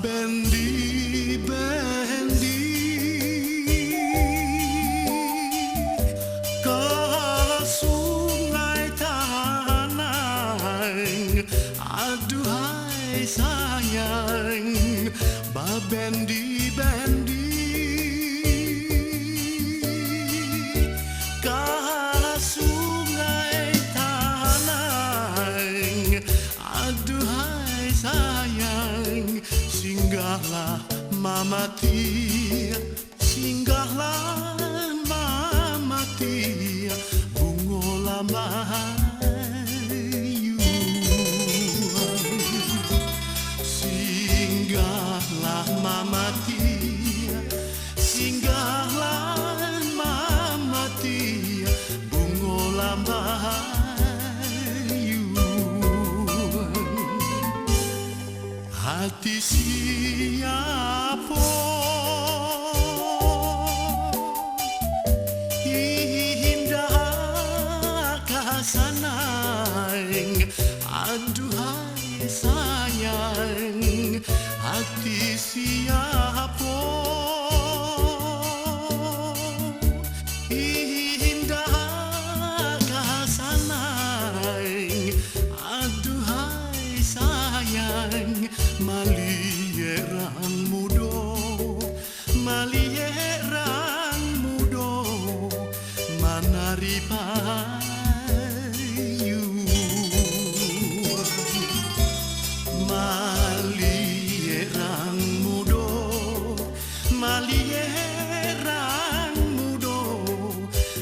Bendi bendi ke sungai tanang, aduhai sayang, bendi bendi ke sungai tanang, aduhai sayang. Singgahlah mama tia, singgahlah mama tia, bungola mayu. Singgahlah mama tia, singgahlah mama tia, bungola mayu. Hati siapa indah kasanang, aduhai sayang. Hati siapa indah kasanang, aduhai sayang. Malierang mudo, malierang mudo, manari payu. Malierang mudo, malierang mudo,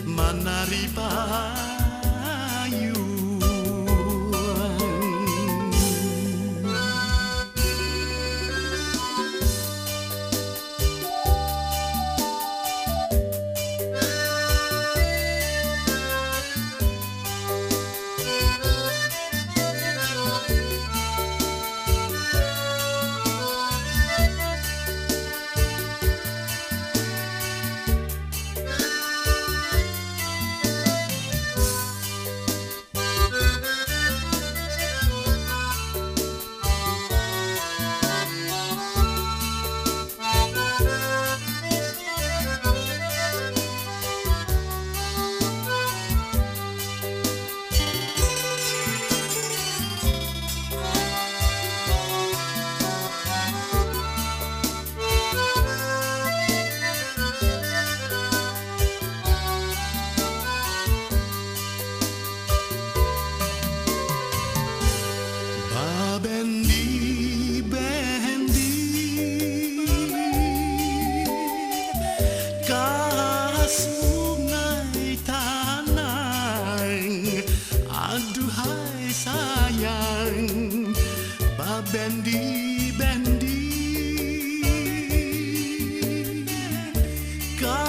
manari payu. Bendi bendi ke sungai tanang, aduhai sayang. Bendi bendi ke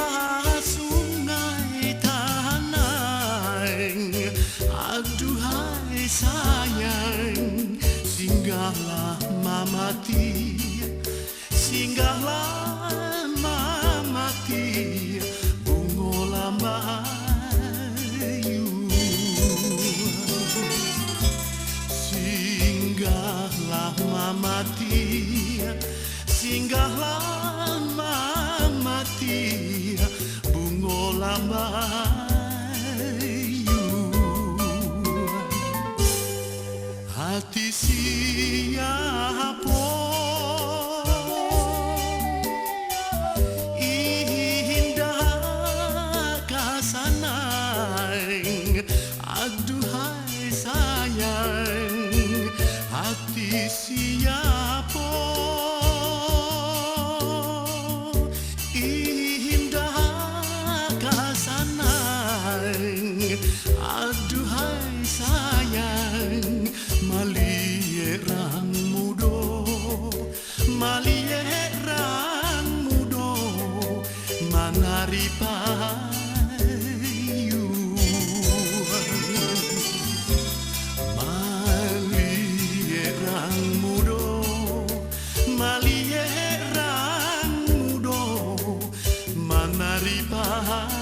sungai tanang, aduhai sayang. Singgahlah mama tia, singgahlah mama tia, bungola mayu. Singgahlah mama tia, singgahlah mama tia, bungola mayu. Hati siapa indah kasanang, aduhai sayang. Hati siapa indah kasanang, aduhai sayang. Malierang mudo, malierang mudo, manari payu. Malierang mudo, malierang mudo, manari payu.